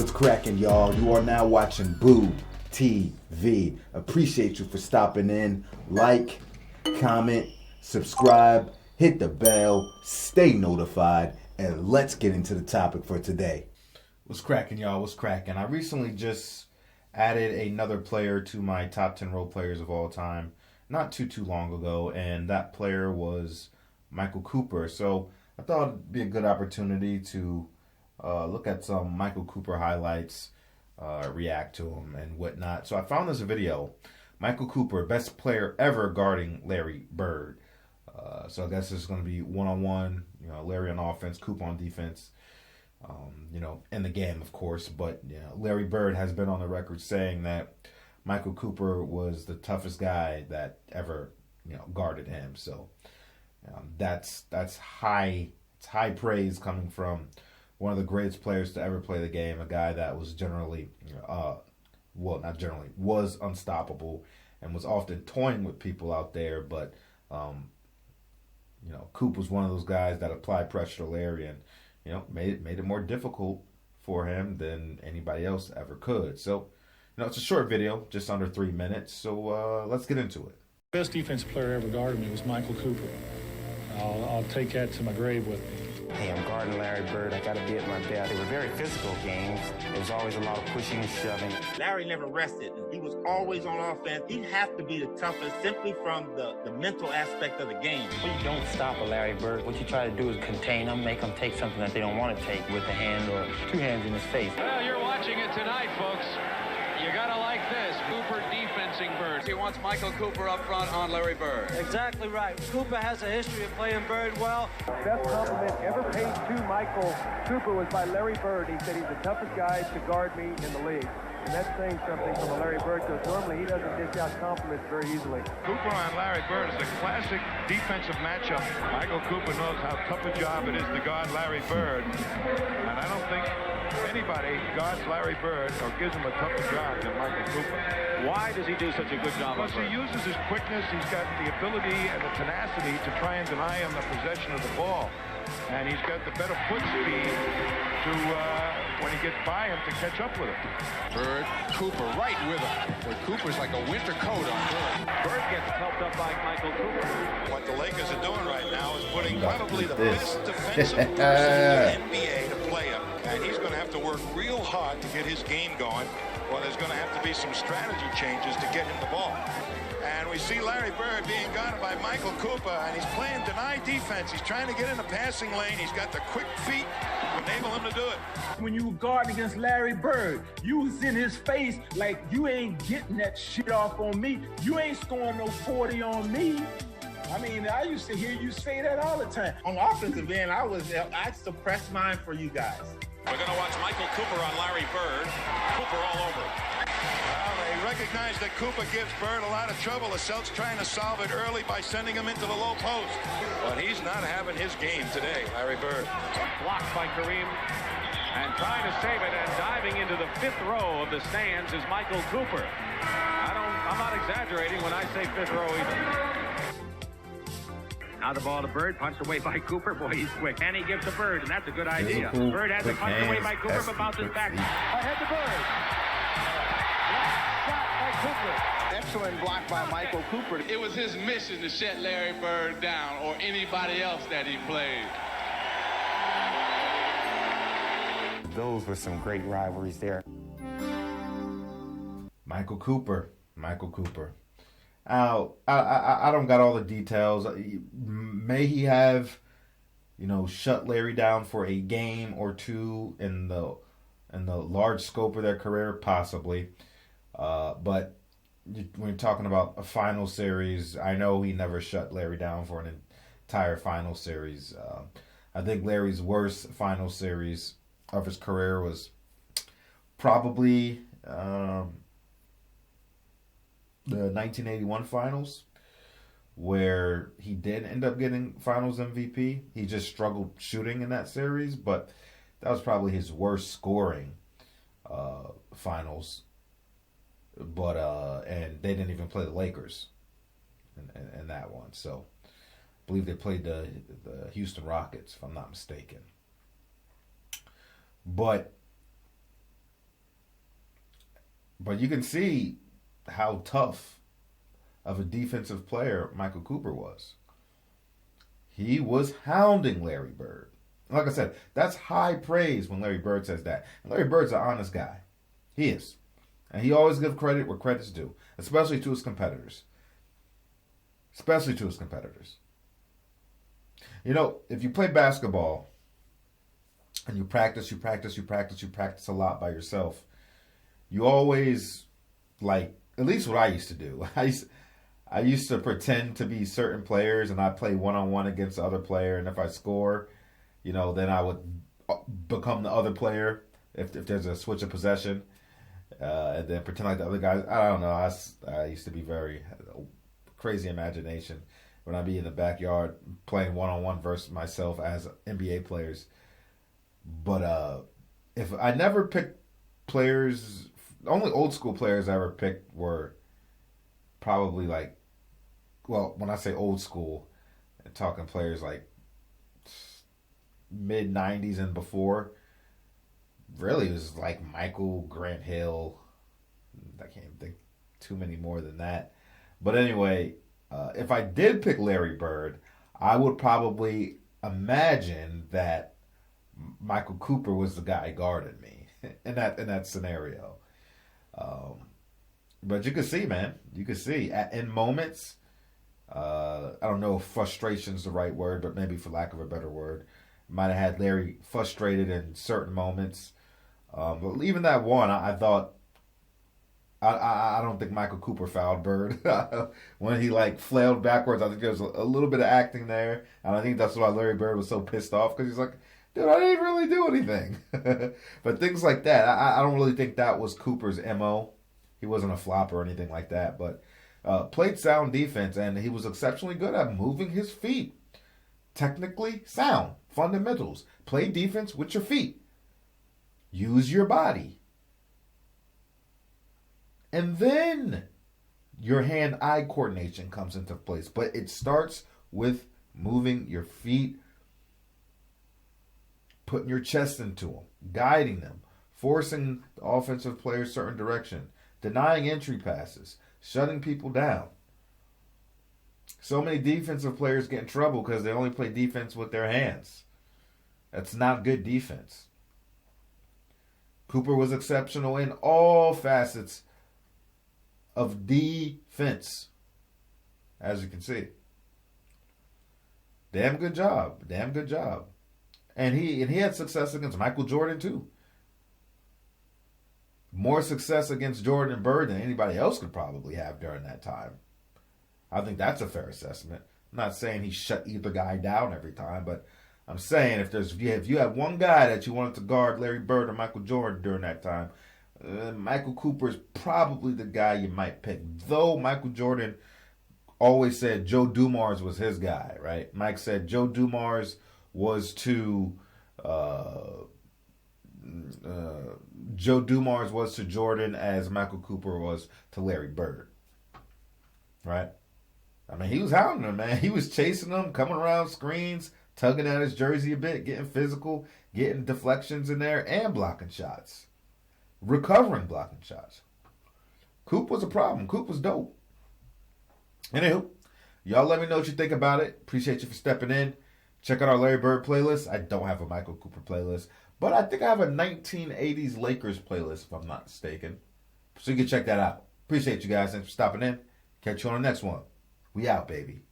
What's cracking, y'all? You are now watching Boo TV. Appreciate you for stopping in. Like, comment, subscribe, hit the bell, stay notified, and let's get into the topic for today. What's cracking, y'all? What's cracking? I recently just added another player to my top 10 role players of all time not too long ago, and that player was Michael Cooper. So I thought it'd be a good opportunity to look at some Michael Cooper highlights, react to him and whatnot. So I found this video, Michael Cooper, best player ever guarding Larry Bird. So I guess it's going to be one-on-one, Larry on offense, Cooper on defense, in the game, of course. But Larry Bird has been on the record saying that Michael Cooper was the toughest guy that ever, guarded him. So that's high. It's high praise coming from one of the greatest players to ever play the game, a guy that was was unstoppable and was often toying with people out there. But, Coop was one of those guys that applied pressure to Larry and, made it more difficult for him than anybody else ever could. So, it's a short video, just under 3 minutes. So let's get into it. Best defensive player ever guarded me was Michael Cooper. I'll take that to my grave with me. Hey, I'm guarding Larry Bird. I got to be at my best. They were very physical games. There was always a lot of pushing and shoving. Larry never rested. He was always on offense. He'd have to be the toughest simply from the mental aspect of the game. When you don't stop a Larry Bird, what you try to do is contain them, make them take something that they don't want to take with a hand or two hands in his face. Well, you're watching it tonight, folks. You gotta like this. Cooper defensing Bird. He wants Michael Cooper up front on Larry Bird. Exactly right. Cooper has a history of playing Bird well. Best compliment ever paid to Michael Cooper was by Larry Bird. He said he's the toughest guy to guard me in the league. And that's saying something from a Larry Bird, because normally he doesn't dish out compliments very easily. Cooper on Larry Bird is a classic defensive matchup. Michael Cooper knows how tough a job it is to guard Larry Bird. And I don't think anybody guards Larry Bird or gives him a tougher job than Michael Cooper. Why does he do such a good job? Because he uses his quickness, he's got the ability and the tenacity to try and deny him the possession of the ball. And he's got the better foot speed to, when he gets by him, to catch up with him. Bird, Cooper right with him. But Cooper's like a winter coat on Bird. Bird gets helped up by Michael Cooper. What the Lakers are doing right now is putting probably the best defensive person in the NBA to play him. And he's going to have to work real hard to get his game going, or there's going to have to be some strategy changes to get him the ball. And we see Larry Bird being guarded by Michael Cooper, and he's playing denied defense. He's trying to get in the passing lane. He's got the quick feet to enable him to do it. When you were guarding against Larry Bird, you was in his face like, you ain't getting that shit off on me. You ain't scoring no 40 on me. I mean, I used to hear you say that all the time. On the offensive end, I suppressed mine for you guys. We're going to watch Michael Cooper on Larry Bird. Cooper all over. Well, they recognize that Cooper gives Bird a lot of trouble. The Celtics trying to solve it early by sending him into the low post. But he's not having his game today, Larry Bird. Blocked by Kareem. And trying to save it and diving into the fifth row of the stands is Michael Cooper. I'm not exaggerating when I say fifth row either. Now the ball to Bird, punched away by Cooper. Boy, he's quick. And he gives to Bird, and that's a good idea. Bird has it punched away by Cooper, but bounces back. Ahead to Bird. Shot by Cooper. Excellent block by Michael Cooper. It was his mission to shut Larry Bird down or anybody else that he played. Those were some great rivalries there. Michael Cooper. I don't got all the details. May he have, shut Larry down for a game or two in the large scope of their career, possibly. But when you're talking about a final series, I know he never shut Larry down for an entire final series. I think Larry's worst final series of his career was probably the 1981 finals, where he did end up getting finals MVP. He just struggled shooting in that series, but that was probably his worst scoring finals. But and they didn't even play the Lakers in that one. So I believe they played the Houston Rockets, if I'm not mistaken. But But you can see how tough of a defensive player Michael Cooper was. He was hounding Larry Bird. Like I said, that's high praise when Larry Bird says that. And Larry Bird's an honest guy. He is. And he always gives credit where credit's due, especially to his competitors. Especially to his competitors. You know, if you play basketball and you practice a lot by yourself, you always, like, at least what I used to do. I used to pretend to be certain players, and I play one-on-one against the other player, and if I score, you know, then I would become the other player if there's a switch of possession, and then pretend like the other guys. I don't know. I used to be very crazy imagination when I'd be in the backyard playing one-on-one versus myself as NBA players. But if I never picked players, the only old school players I ever picked were probably like, well, when I say old school, I'm talking players like mid 90s and before. Really, it was like Michael, Grant Hill. I can't think too many more than that. But anyway, if I did pick Larry Bird, I would probably imagine that Michael Cooper was the guy guarding me in that scenario. But you can see, man. You can see in moments. I don't know if frustration's the right word, but maybe for lack of a better word, might have had Larry frustrated in certain moments. But even that one, I thought. I don't think Michael Cooper fouled Bird when he like flailed backwards. I think there was a little bit of acting there, and I think that's why Larry Bird was so pissed off, because he's like, dude, I didn't really do anything. But things like that, I don't really think that was Cooper's MO. He wasn't a flop or anything like that, but played sound defense, and he was exceptionally good at moving his feet. Technically sound, fundamentals. Play defense with your feet. Use your body. And then your hand-eye coordination comes into place. But it starts with moving your feet, putting your chest into them, guiding them, forcing the offensive player a certain direction, denying entry passes, shutting people down. So many defensive players get in trouble because they only play defense with their hands. That's not good defense. Cooper was exceptional in all facets of defense, as you can see. Damn good job. Damn good job. And he had success against Michael Jordan too. More success against Jordan and Bird than anybody else could probably have during that time. I think that's a fair assessment. I'm not saying he shut either guy down every time, but I'm saying if you had one guy that you wanted to guard Larry Bird or Michael Jordan during that time, Michael Cooper is probably the guy you might pick. Though Michael Jordan always said Joe Dumars was his guy, right? Mike said Joe Dumars was to Jordan as Michael Cooper was to Larry Bird, right? I mean, he was hounding him, man. He was chasing him, coming around screens, tugging at his jersey a bit, getting physical, getting deflections in there, and blocking shots. Recovering blocking shots. Coop was a problem. Coop was dope. Anywho, y'all let me know what you think about it. Appreciate you for stepping in. Check out our Larry Bird playlist. I don't have a Michael Cooper playlist, but I think I have a 1980s Lakers playlist, if I'm not mistaken. So you can check that out. Appreciate you guys. Thanks for stopping in. Catch you on the next one. We out, baby.